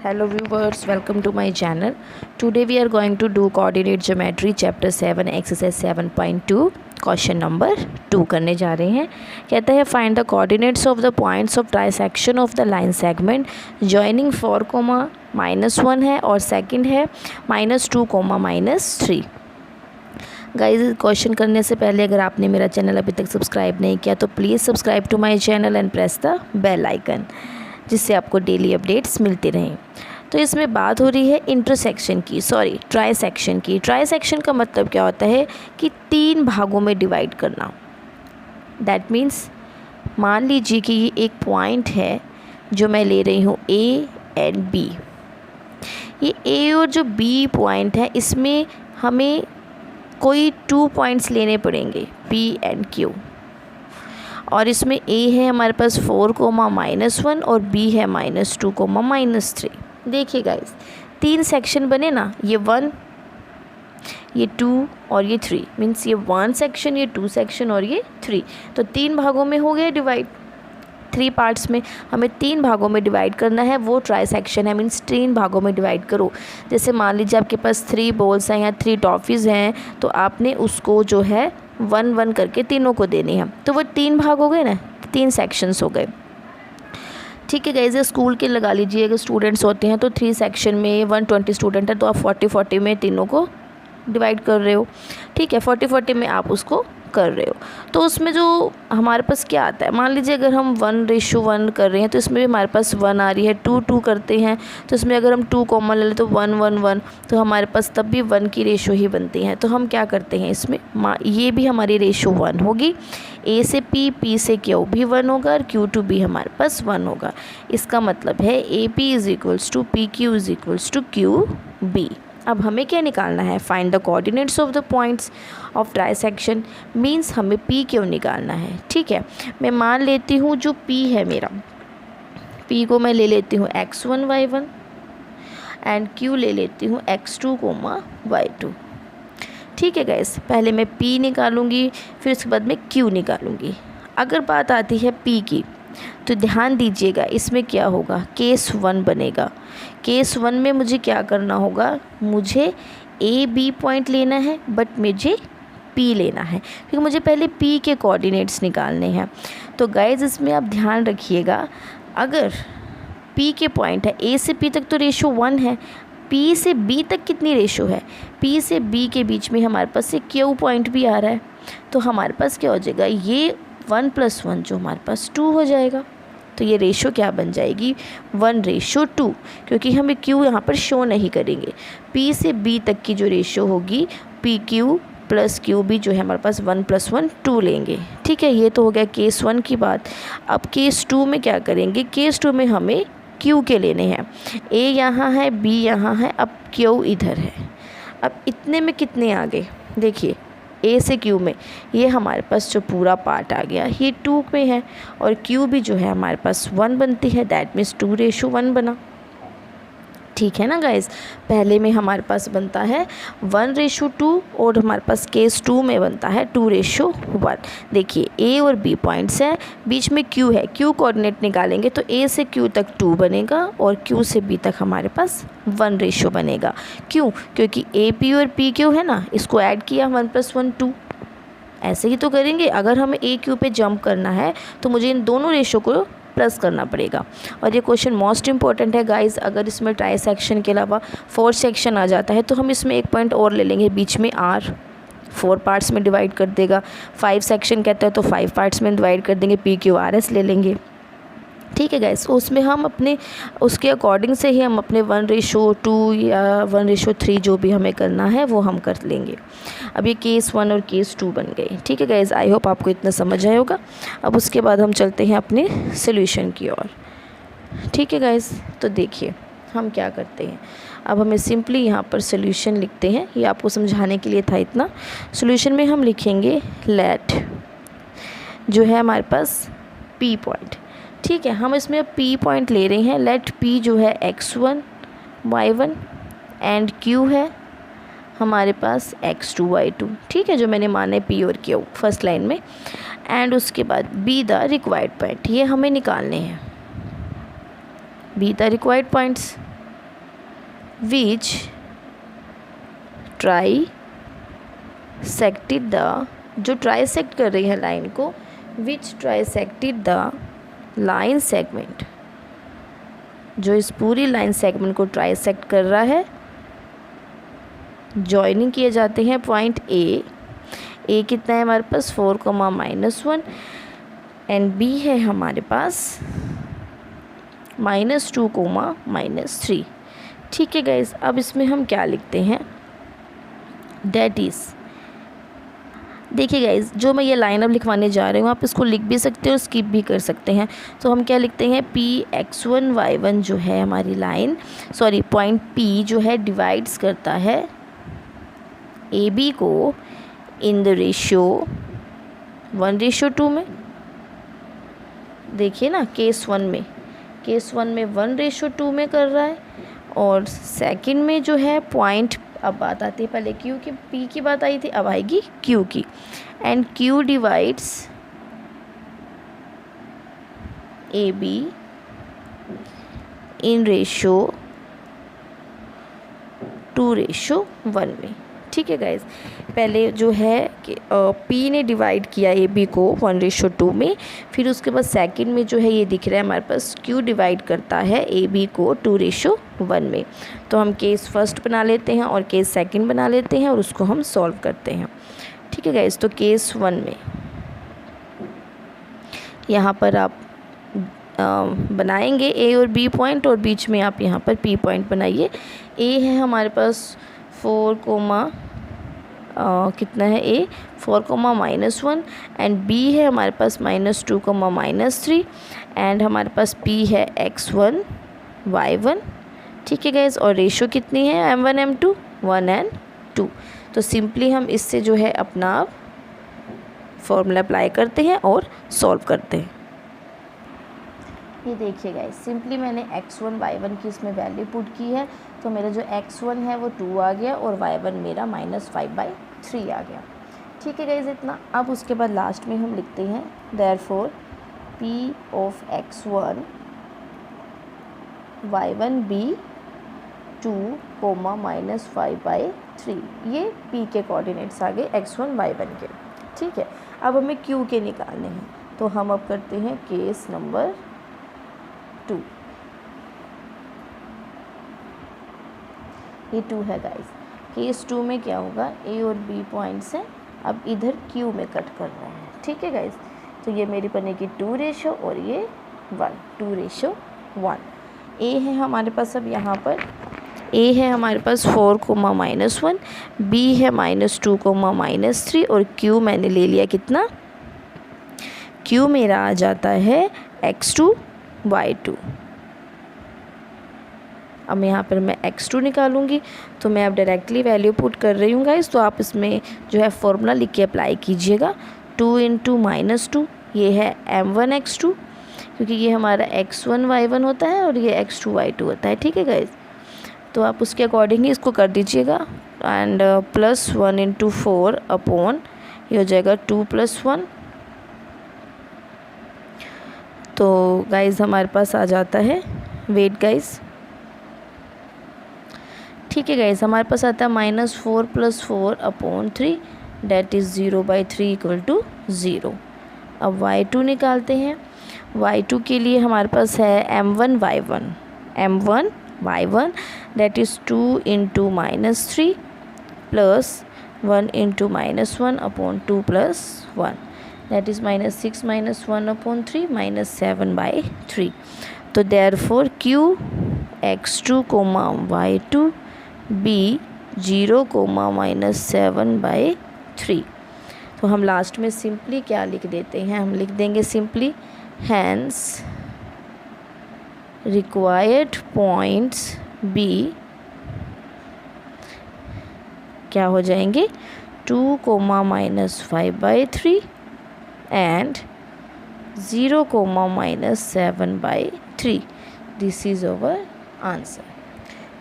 Hello viewers, welcome to my channel. Today we are going to do coordinate geometry chapter 7 exercise 7.2 question number 2 करने जा रहे हैं। कहता है find the coordinates of the points of trisection of the line segment joining 4, -1 है और second है -2, -3। Guys question करने से पहले अगर आपने मेरा चैनल अभी तक सब्सक्राइब नहीं किया तो please subscribe to my channel and press the bell icon, जिससे आपको डेली अपडेट्स मिलते रहें। तो इसमें बात हो रही है इंटरसेक्शन की, ट्राइसेक्शन की। ट्राइसेक्शन का मतलब क्या होता है कि 3 भागों में डिवाइड करना। दैट मीन्स मान लीजिए कि ये एक पॉइंट है जो मैं ले रही हूँ ए एंड बी। ये ए और जो बी पॉइंट है इसमें हमें कोई 2 पॉइंट्स लेने पड़ेंगे पी एंड क्यू। और इसमें ए है हमारे पास 4, -1 और बी है -2, -3। देखिए गाइस 3 सेक्शन बने ना, ये 1, ये 2 और ये 3। मीन्स ये 1 सेक्शन, ये 2 सेक्शन और ये 3। तो 3 भागों में हो गया डिवाइड। 3 पार्ट्स में हमें 3 भागों में डिवाइड करना है, वो ट्राइसेक्शन है। मीन्स 3 भागों में डिवाइड करो। जैसे मान लीजिए आपके पास 3 बॉल्स हैं या 3 टॉफ़ीज़ हैं, तो आपने उसको जो है 1-1 करके तीनों को देनी है। तो वो 3 भाग हो गए ना, 3 सेक्शंस हो गए। ठीक है गाइस, स्कूल के लगा लीजिए अगर स्टूडेंट्स होते हैं तो 3 सेक्शन में 120 स्टूडेंट है तो आप 40-40 में तीनों को डिवाइड कर रहे हो। ठीक है, 40-40 में आप उसको कर रहे हो। तो उसमें जो हमारे पास क्या आता है, मान लीजिए अगर हम 1:1 कर रहे हैं तो इसमें भी हमारे पास 1 आ रही है। 2-2 करते हैं तो इसमें अगर हम 2 कॉमन ले लें तो 1-1-1, तो हमारे पास तब भी 1 की रेशो ही बनती है। तो हम क्या करते हैं इसमें, ये भी हमारी रेशो 1 होगी। ए से पी से क्यू भी 1 होगा और क्यू टू बी हमारे पास 1 होगा। इसका मतलब है ए पी = PQ = QB। अब हमें क्या निकालना है, find the coordinates of the points of trisection. Means हमें पी क्यों निकालना है। ठीक है, मैं मान लेती हूँ जो पी है मेरा, पी को मैं ले लेती हूँ x1 y1 एंड क्यू ले लेती हूँ x2, y2। ठीक है गाइस, पहले मैं पी निकालूंगी फिर उसके बाद मैं क्यू निकालूंगी। अगर बात आती है पी की तो ध्यान दीजिएगा इसमें क्या होगा, केस 1 बनेगा। केस 1 में मुझे क्या करना होगा, मुझे ए बी पॉइंट लेना है बट मुझे पी लेना है, क्योंकि मुझे पहले पी के कोऑर्डिनेट्स निकालने हैं। तो गाइज इसमें आप ध्यान रखिएगा, अगर पी के पॉइंट है ए से पी तक तो रेशो 1 है, पी से बी तक कितनी रेशो है, पी से बी के बीच में हमारे पास से क्यू पॉइंट भी आ रहा है। तो हमारे पास क्या हो जाएगा, ये 1 + 1 जो हमारे पास 2 हो जाएगा। तो ये रेशो क्या बन जाएगी, 1:2, क्योंकि हम क्यू यहाँ पर शो नहीं करेंगे। पी से बी तक की जो रेशो होगी PQ + QB जो है हमारे पास 1 + 1 2 लेंगे। ठीक है, ये तो हो गया केस 1 की बात। अब केस 2 में क्या करेंगे, केस 2 में हमें क्यू के लेने हैं। ए यहाँ है, बी यहाँ है, अब क्यू इधर है। अब इतने में कितने आ गए, देखिए ए से क्यू में ये हमारे पास जो पूरा पार्ट आ गया ये 2 में है और क्यू भी जो है हमारे पास 1 बनती है। दैट मीन्स 2:1 बना। ठीक है ना गाइज, पहले में हमारे पास बनता है 1:2 और हमारे पास केस 2 में बनता है 2:1। देखिए ए और बी पॉइंट्स हैं, बीच में क्यू है, क्यू कोऑर्डिनेट निकालेंगे तो ए से क्यू तक 2 बनेगा और क्यू से बी तक हमारे पास 1 बनेगा। क्यों, क्योंकि ए पी और पी क्यू है ना, इसको ऐड किया 1 + 1 2। ऐसे ही तो करेंगे। अगर हमें ए क्यू पे जंप करना है तो मुझे इन दोनों रेशो को प्लस करना पड़ेगा। और ये क्वेश्चन मोस्ट इंपॉर्टेंट है गाइस। अगर इसमें ट्राइसेक्शन के अलावा 4 सेक्शन आ जाता है तो हम इसमें एक पॉइंट और ले लेंगे, बीच में R 4 पार्ट्स में डिवाइड कर देगा। 5 सेक्शन कहता है तो 5 पार्ट्स में डिवाइड कर देंगे, PQRS ले लेंगे। ठीक है गाइस, उसमें हम अपने उसके अकॉर्डिंग से ही हम अपने 1:2 या 1:3 जो भी हमें करना है वो हम कर लेंगे। अब ये केस 1 और केस 2 बन गए। ठीक है गाइस, आई होप आपको इतना समझ आया होगा। अब उसके बाद हम चलते हैं अपने सोल्यूशन की ओर। ठीक है गाइस, तो देखिए हम क्या करते हैं। अब हमें सिंपली यहाँ पर सोल्यूशन लिखते हैं, ये आपको समझाने के लिए था इतना। सोल्यूशन में हम लिखेंगे लेट जो है हमारे पास पी पॉइंट। ठीक है, हम इसमें पी पॉइंट ले रहे हैं। लेट पी जो है x1 y1 एंड क्यू है हमारे पास x2 y2। ठीक है, जो मैंने माने पी और क्यू फर्स्ट लाइन में। एंड उसके बाद बी द रिक्वायर्ड पॉइंट, ये हमें निकालने हैं, be the required points. Which trisected the, जो ट्राइसेक्ट कर रही है लाइन को, विच ट्राइसेक्टेड द लाइन सेगमेंट, जो इस पूरी लाइन सेगमेंट को ट्राइसेक्ट कर रहा है। जॉइनिंग किए जाते हैं पॉइंट ए कितना है हमारे पास 4, एंड बी है हमारे पास -2, -3। ठीक है गाइज, अब इसमें हम क्या लिखते हैं, डेट इज़, देखिए गाइज जो मैं ये लाइन अब लिखवाने जा रही हूँ आप इसको लिख भी सकते हो, स्किप भी कर सकते हैं। तो हम क्या लिखते हैं, Px1y1 जो है हमारी लाइन, सॉरी पॉइंट P जो है डिवाइड्स करता है AB को इन द रेशियो 1:2 में। देखिए ना, केस वन में 1:2 में कर रहा है, और सेकंड में जो है पॉइंट, अब बात आती है पहले Q की, P की बात आई थी, अब आएगी Q की, and Q divides AB in ratio 2:1 में। ठीक है गाइज, पहले जो है कि P ने डिवाइड किया AB को 1:2 में, फिर उसके बाद सेकंड में जो है ये दिख रहा है हमारे पास Q डिवाइड करता है AB को 2:1 में। तो हम केस फर्स्ट बना लेते हैं और केस सेकंड बना लेते हैं और उसको हम सॉल्व करते हैं। ठीक है गाइज, तो केस 1 में यहाँ पर आप बनाएंगे A और B पॉइंट, और बीच में आप यहाँ पर P पॉइंट बनाइए। A है हमारे पास 4, कितना है A 4, -1, एंड B है हमारे पास -2, -3, एंड हमारे पास P है x1 y1। ठीक है गाइज, और रेशो कितनी है m1 m2 1 and 2। तो सिंपली हम इससे जो है अपना फॉर्मूला अप्लाई करते हैं और सॉल्व करते हैं। ये देखिए गाइस, सिंपली मैंने x1 y1 की इसमें वैल्यू पुट की है, तो मेरा जो x1 है वो 2 आ गया और y1 मेरा -5/3 आ गया। ठीक है गाइस, इतना। अब उसके बाद लास्ट में हम लिखते हैं therefore P of x1 y1 be 2, -5/3। ये P के कोऑर्डिनेट्स आ गए x1 y1 के। ठीक है, अब हमें Q के निकालने हैं, तो हम अब करते हैं केस नंबर 2। ये 2 है गाइस। केस 2 में क्या होगा, A और B पॉइंट्स हैं, अब इधर Q में कट कर रहे हैं। ठीक है गाइस, तो ये मेरी बनेगी 2:, और ये 1, 2:1। A है हमारे पास, अब यहाँ पर A है हमारे पास 4, -1, B है -2, -3, और Q मैंने ले लिया कितना, Q मेरा आ जाता है x2 y2। अब यहाँ पर मैं x2 निकालूंगी, तो मैं अब डायरेक्टली वैल्यू पुट कर रही हूँ गाइस, तो आप इसमें जो है फॉर्मूला लिख के अप्लाई कीजिएगा। 2 × -2 ये है m1 x2, क्योंकि ये हमारा x1 y1 होता है और ये x2 y2 होता है। ठीक है गाइस, तो आप उसके अकॉर्डिंग ही इसको कर दीजिएगा, एंड +1 × 4 अपॉन ये हो जाएगा 2 + 1। तो गाइस हमारे पास आ जाता है, वेट गाइस, ठीक है गाइस, हमारे पास आता है -4 + 4 अपॉन 3, डेट इज़ 0/3 = 0। अब y2 निकालते हैं। y2 के लिए हमारे पास है m1 y1 that is 2 × -3 + 1 × -1 upon 2 + 1, that is -6 - 1 upon 3 -7/3। तो therefore Q x2, y2 be 0, -7/3। तो हम लास्ट में सिंपली क्या लिख देते हैं, हम लिख देंगे simply hence required points B क्या हो जाएंगे 2, -5/3 and 0, -7/3। This is our answer.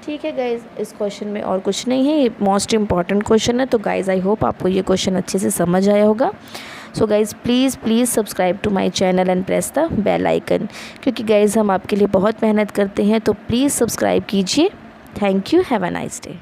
ठीक है गाइज़, इस क्वेश्चन में और कुछ नहीं है, ये मोस्ट इम्पॉर्टेंट क्वेश्चन है। तो गाइज़ आई होप आपको ये क्वेश्चन अच्छे से समझ आया होगा। So guys please subscribe to my channel and press the bell icon, क्योंकि गाइज़ हम आपके लिए बहुत मेहनत करते हैं, तो प्लीज़ सब्सक्राइब कीजिए thank you, have a nice day.